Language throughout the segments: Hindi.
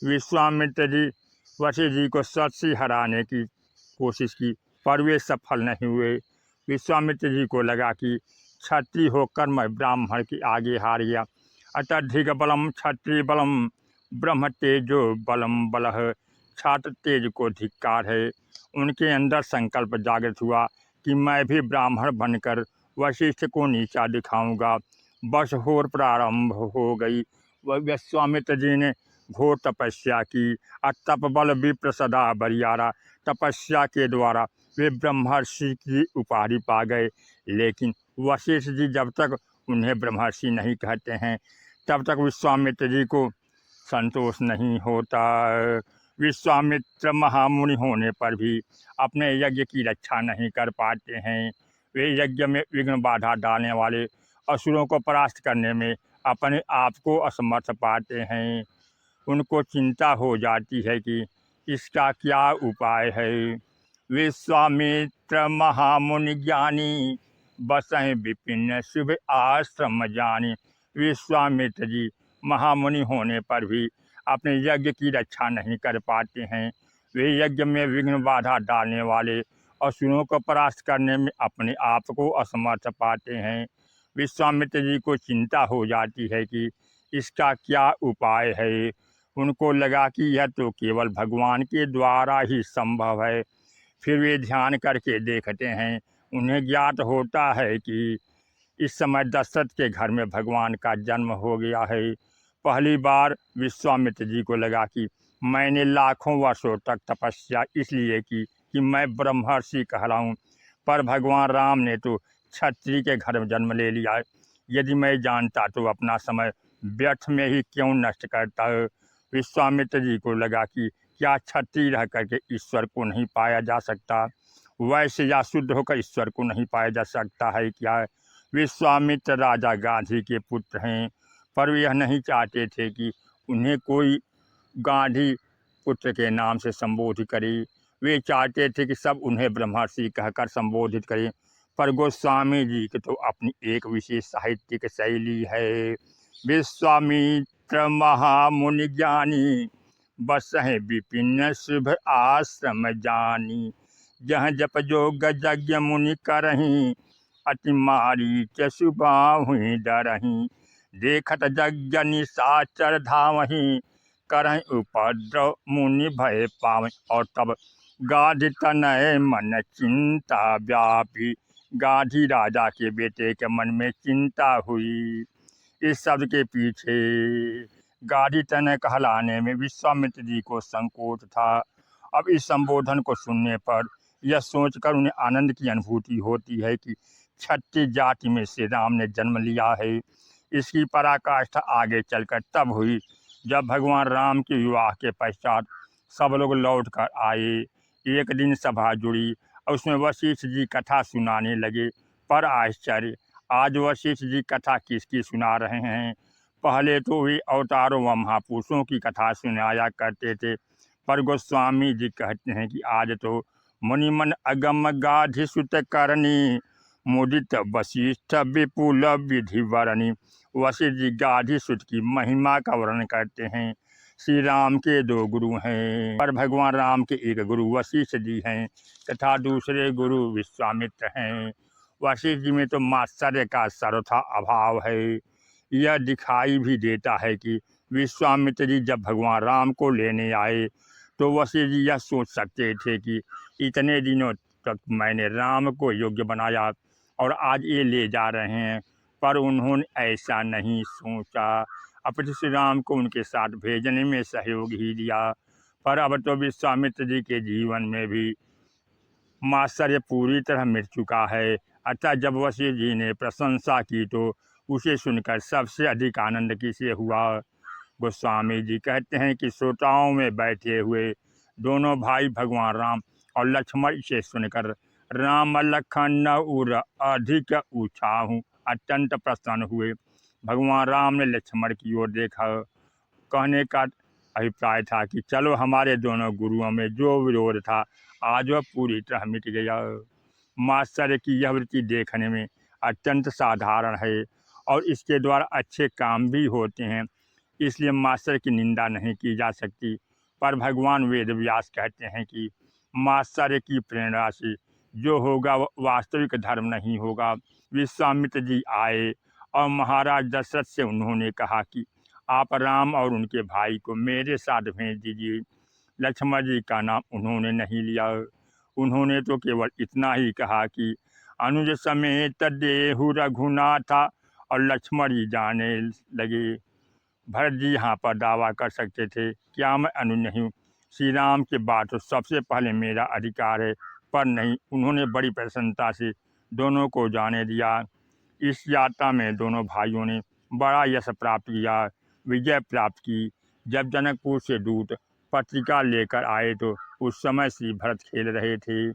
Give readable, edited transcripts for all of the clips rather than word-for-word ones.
विश्वामित्र जी वशिष्ठ जी को सच से हराने की कोशिश की, पर वे सफल नहीं हुए। विश्वामित्र जी को लगा कि क्षत्रिय होकर मैं ब्राह्मण के आगे हार गया। अत्यधिक बलम क्षत्रिय बलम ब्रह्म तेजो बलम बलह, छात्र तेज को धिक्कार है। उनके अंदर संकल्प जागृत हुआ कि मैं भी ब्राह्मण बनकर वशिष्ठ को नीचा दिखाऊंगा। बस होर प्रारंभ हो गई। विश्वामित्र जी ने घोर तपस्या की। तप बल विप्र सदा बरियारा, तपस्या के द्वारा वे ब्रह्मर्षि की उपाधि पा गए। लेकिन वशिष्ठ जी जब तक उन्हें ब्रह्मर्षि नहीं कहते हैं तब तक विश्वामित्र जी को संतोष नहीं होता। विश्वामित्र महामुनि होने पर भी अपने यज्ञ की रक्षा नहीं कर पाते हैं। वे यज्ञ में विघ्न बाधा डालने वाले असुरों को परास्त करने में अपने आप को असमर्थ पाते हैं। उनको चिंता हो जाती है कि इसका क्या उपाय है। विश्वामित्र महामुनि ज्ञानी, बसहें विपिन शुभ आश्रम जानी। विश्वामित्र जी महामुनि होने पर भी अपने यज्ञ की रक्षा नहीं कर पाते हैं। वे यज्ञ में विघ्न बाधा डालने वाले असुरों को परास्त करने में अपने आप को असमर्थ पाते हैं। विश्वामित्र जी को चिंता हो जाती है कि इसका क्या उपाय है। उनको लगा कि यह तो केवल भगवान के द्वारा ही संभव है। फिर वे ध्यान करके देखते हैं। उन्हें ज्ञात होता है कि इस समय दशरथ के घर में भगवान का जन्म हो गया है। पहली बार विश्वामित्र जी को लगा कि मैंने लाखों वर्षों तक तपस्या इसलिए की कि मैं ब्रह्मर्षि कहलाऊं, पर भगवान राम ने तो क्षत्रिय के घर में जन्म ले लिया। यदि मैं जानता तो अपना समय व्यर्थ में ही क्यों नष्ट करता। विश्वामित्र जी को लगा कि क्या क्षत्रिय रह करके ईश्वर को नहीं पाया जा सकता, वैसे या शुद्ध होकर ईश्वर को नहीं पाया जा सकता है क्या। विश्वामित्र राजा गांधी के पुत्र हैं, पर वे यह नहीं चाहते थे कि उन्हें कोई गांधी पुत्र के नाम से संबोधित करे। वे चाहते थे कि सब उन्हें ब्रह्मर्षि कहकर संबोधित करें। पर गोस्वामी जी की तो अपनी एक विशेष साहित्यिक शैली है। विश्वामित्र महामुनि ज्ञानी, बसहें विपिन शुभ आश्रम जानी। जह जप जोग यज्ञ मुनि करहीं, अति मारीच सुबाहुं डरहीं। देखत यज्ञ निशाचर धावहीं, करहीं उपद्रव मुनि भय पावहीं। और तब गाधी तनय मन चिंता व्यापी। गाधी राजा के बेटे के मन में चिंता हुई। इस शब्द के पीछे गाधी तनय कहलाने में विश्वामित्र जी को संकोच था। अब इस संबोधन को सुनने पर यह सोचकर उन्हें आनंद की अनुभूति होती है कि क्षत्रिय जाति में श्री राम ने जन्म लिया है। इसकी पराकाष्ठा आगे चलकर तब हुई जब भगवान राम के विवाह के पश्चात सब लोग लौट कर आए। एक दिन सभा जुड़ी और उसमें वशिष्ठ जी कथा सुनाने लगे। पर आश्चर्य, आज वशिष्ठ जी कथा किसकी सुना रहे हैं। पहले तो वे अवतारों व महापुरुषों की कथा सुनाया करते थे, पर गोस्वामी जी कहते हैं कि आज तो मुनिमन अगम गाधी सुत करनी, मुदित वशिष्ठ विपुल विधि वरणी। वशिष्ठ जी गाधी सुत की महिमा का वर्णन करते हैं। श्री राम के दो गुरु हैं, पर भगवान राम के एक गुरु वशिष्ठ जी हैं तथा दूसरे गुरु विश्वामित्र हैं। वशिष्ठ जी में तो मात्सर्य का सर्वथा अभाव है। यह दिखाई भी देता है कि विश्वामित्र जी जब भगवान राम को लेने आए तो वशिष्ठ जी यह सोच सकते थे कि इतने दिनों तक मैंने राम को योग्य बनाया और आज ये ले जा रहे हैं, पर उन्होंने ऐसा नहीं सोचा। अपितु श्री राम को उनके साथ भेजने में सहयोग ही दिया। पर अब तो विश्वामित्र जी के जीवन में भी मात्सर्य पूरी तरह मिट चुका है। अतः जब वशिष्ठ जी ने प्रशंसा की तो उसे सुनकर सबसे अधिक आनंद किसे हुआ। गोस्वामी जी कहते हैं कि श्रोताओं में बैठे हुए दोनों भाई भगवान राम और लक्ष्मण इसे सुनकर राम लखन उर अधिक ऊँचाहूँ अत्यंत प्रसन्न हुए। भगवान राम ने लक्ष्मण की ओर देखा। कहने का अभिप्राय था कि चलो, हमारे दोनों गुरुओं में जो विरोध था आज वह पूरी तरह मिट गया। मात्सर्य की यह वृत्ति देखने में अत्यंत साधारण है और इसके द्वारा अच्छे काम भी होते हैं। इसलिए मास्टर की निंदा नहीं की जा सकती। पर भगवान वेद व्यास कहते हैं कि मास्टर की प्रेरणा से जो होगा वह वास्तविक धर्म नहीं होगा। विश्वामित्र जी आए और महाराज दशरथ से उन्होंने कहा कि आप राम और उनके भाई को मेरे साथ भेज दीजिए। लक्ष्मण जी का नाम उन्होंने नहीं लिया, उन्होंने तो केवल इतना ही कहा कि अनुज समेत देहु रघुनाथा, और लक्ष्मण जी जाने लगे। भरत जी यहाँ पर दावा कर सकते थे, क्या मैं अनुज नहीं हूँ? श्री राम की बात तो सबसे पहले मेरा अधिकार है, पर नहीं, उन्होंने बड़ी प्रसन्नता से दोनों को जाने दिया। इस यात्रा में दोनों भाइयों ने बड़ा यश प्राप्त किया, विजय प्राप्त की। जब जनकपुर से दूत पत्रिका लेकर आए तो उस समय श्री भरत खेल रहे थे।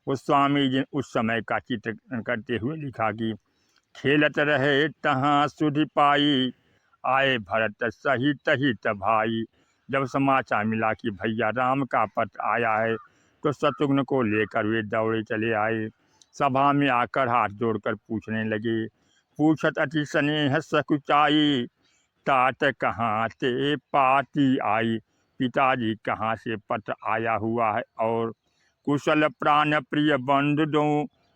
उस स्वामी जी ने उस समय का चित्र करते हुए लिखा कि खेलत रहे तहाँ सुधि पाई, आए भरत सहित हित भाई। जब समाचार मिला कि भैया राम का पत्र आया है तो शत्रुघ्न को लेकर वे दौड़े चले आए। सभा में आकर हाथ जोड़कर पूछने लगे, पूछत अति स्नेह सकुचाई, तात कहाँ ते पाती आई। पिताजी कहाँ से पत्र आया हुआ है और कुशल प्राण प्रिय बंधु दो,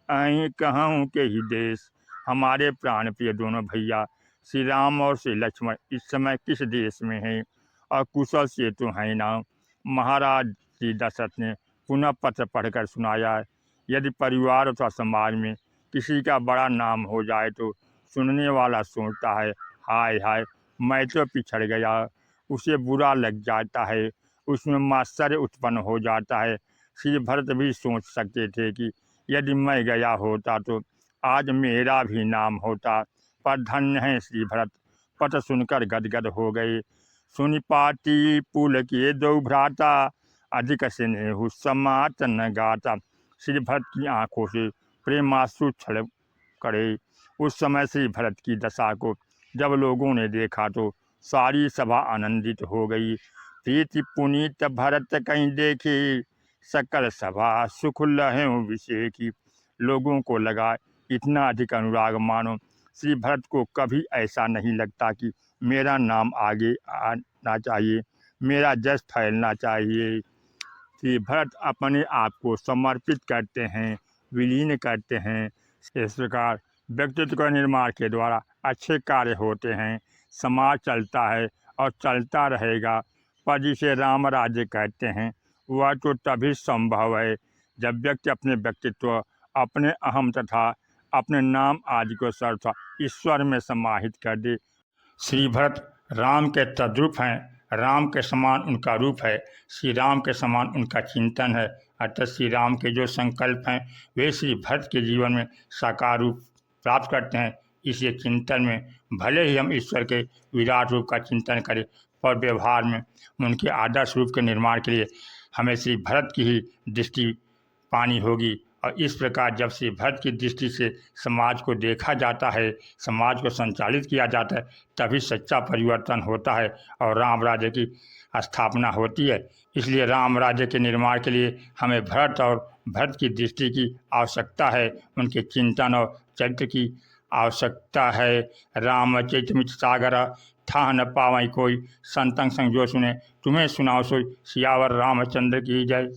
अहीं कहूँ के ही देश। हमारे प्राण प्रिय दोनों भैया श्री राम और श्री लक्ष्मण इस समय किस देश में हैं और कुशल से तो हैं ना। महाराज श्री दशरथ ने पुनः पत्र पढ़कर सुनाया, यदि परिवार अथवा समाज में किसी का बड़ा नाम हो जाए तो सुनने वाला सोचता है, हाय हाय मैं तो पिछड़ गया। उसे बुरा लग जाता है, उसमें आश्चर्य उत्पन्न हो जाता है। श्री भरत भी सोच सकते थे कि यदि मैं गया होता तो आज मेरा भी नाम होता, पर धन्य है श्री भरत। पत्र सुनकर गदगद हो गए। सुनि पाती पुल के दो भ्राता, अधिक स्नेह समात न गाता। श्री भरत की आंखों से प्रेमाश्रु छलक करे। उस समय श्री भरत की दशा को जब लोगों ने देखा तो सारी सभा आनंदित हो गई। प्रीति पुनीत भरत कहीं देखे, सकल सभा सुख लहे विषय की। लोगों को लगा इतना अधिक अनुराग मानो श्री भरत को कभी ऐसा नहीं लगता कि मेरा नाम आगे आना चाहिए, मेरा जस फैलना चाहिए। श्री भरत अपने आप को समर्पित करते हैं, विलीन करते हैं। इस प्रकार व्यक्तित्व के निर्माण के द्वारा अच्छे कार्य होते हैं, समाज चलता है और चलता रहेगा। पर जिसे राम राज्य कहते हैं वह तो तभी संभव है जब व्यक्ति अपने व्यक्तित्व, अपने अहम तथा अपने नाम आदि को सर्वथा ईश्वर में समाहित कर दे। श्री भरत राम के तद्रूप हैं, राम के समान उनका रूप है, श्री राम के समान उनका चिंतन है। अतः श्री राम के जो संकल्प हैं वे श्री भरत के जीवन में साकार रूप प्राप्त करते हैं। इस चिंतन में भले ही हम ईश्वर के विराट रूप का चिंतन करें, पर व्यवहार में उनके आदर्श रूप के निर्माण के लिए हमें श्री भरत की ही दृष्टि पानी होगी। और इस प्रकार जब श्री भरत की दृष्टि से समाज को देखा जाता है, समाज को संचालित किया जाता है, तभी सच्चा परिवर्तन होता है और राम राज्य की स्थापना होती है। इसलिए राम राज्य के निर्माण के लिए हमें भरत और भरत की दृष्टि की आवश्यकता है, उनके चिंतन और चरित्र की आवश्यकता है। रामचरितमित सागर था न पावई कोई, संतंग संग जो सुने तुम्हें सुनाओ सोई। सियावर रामचंद्र की जय।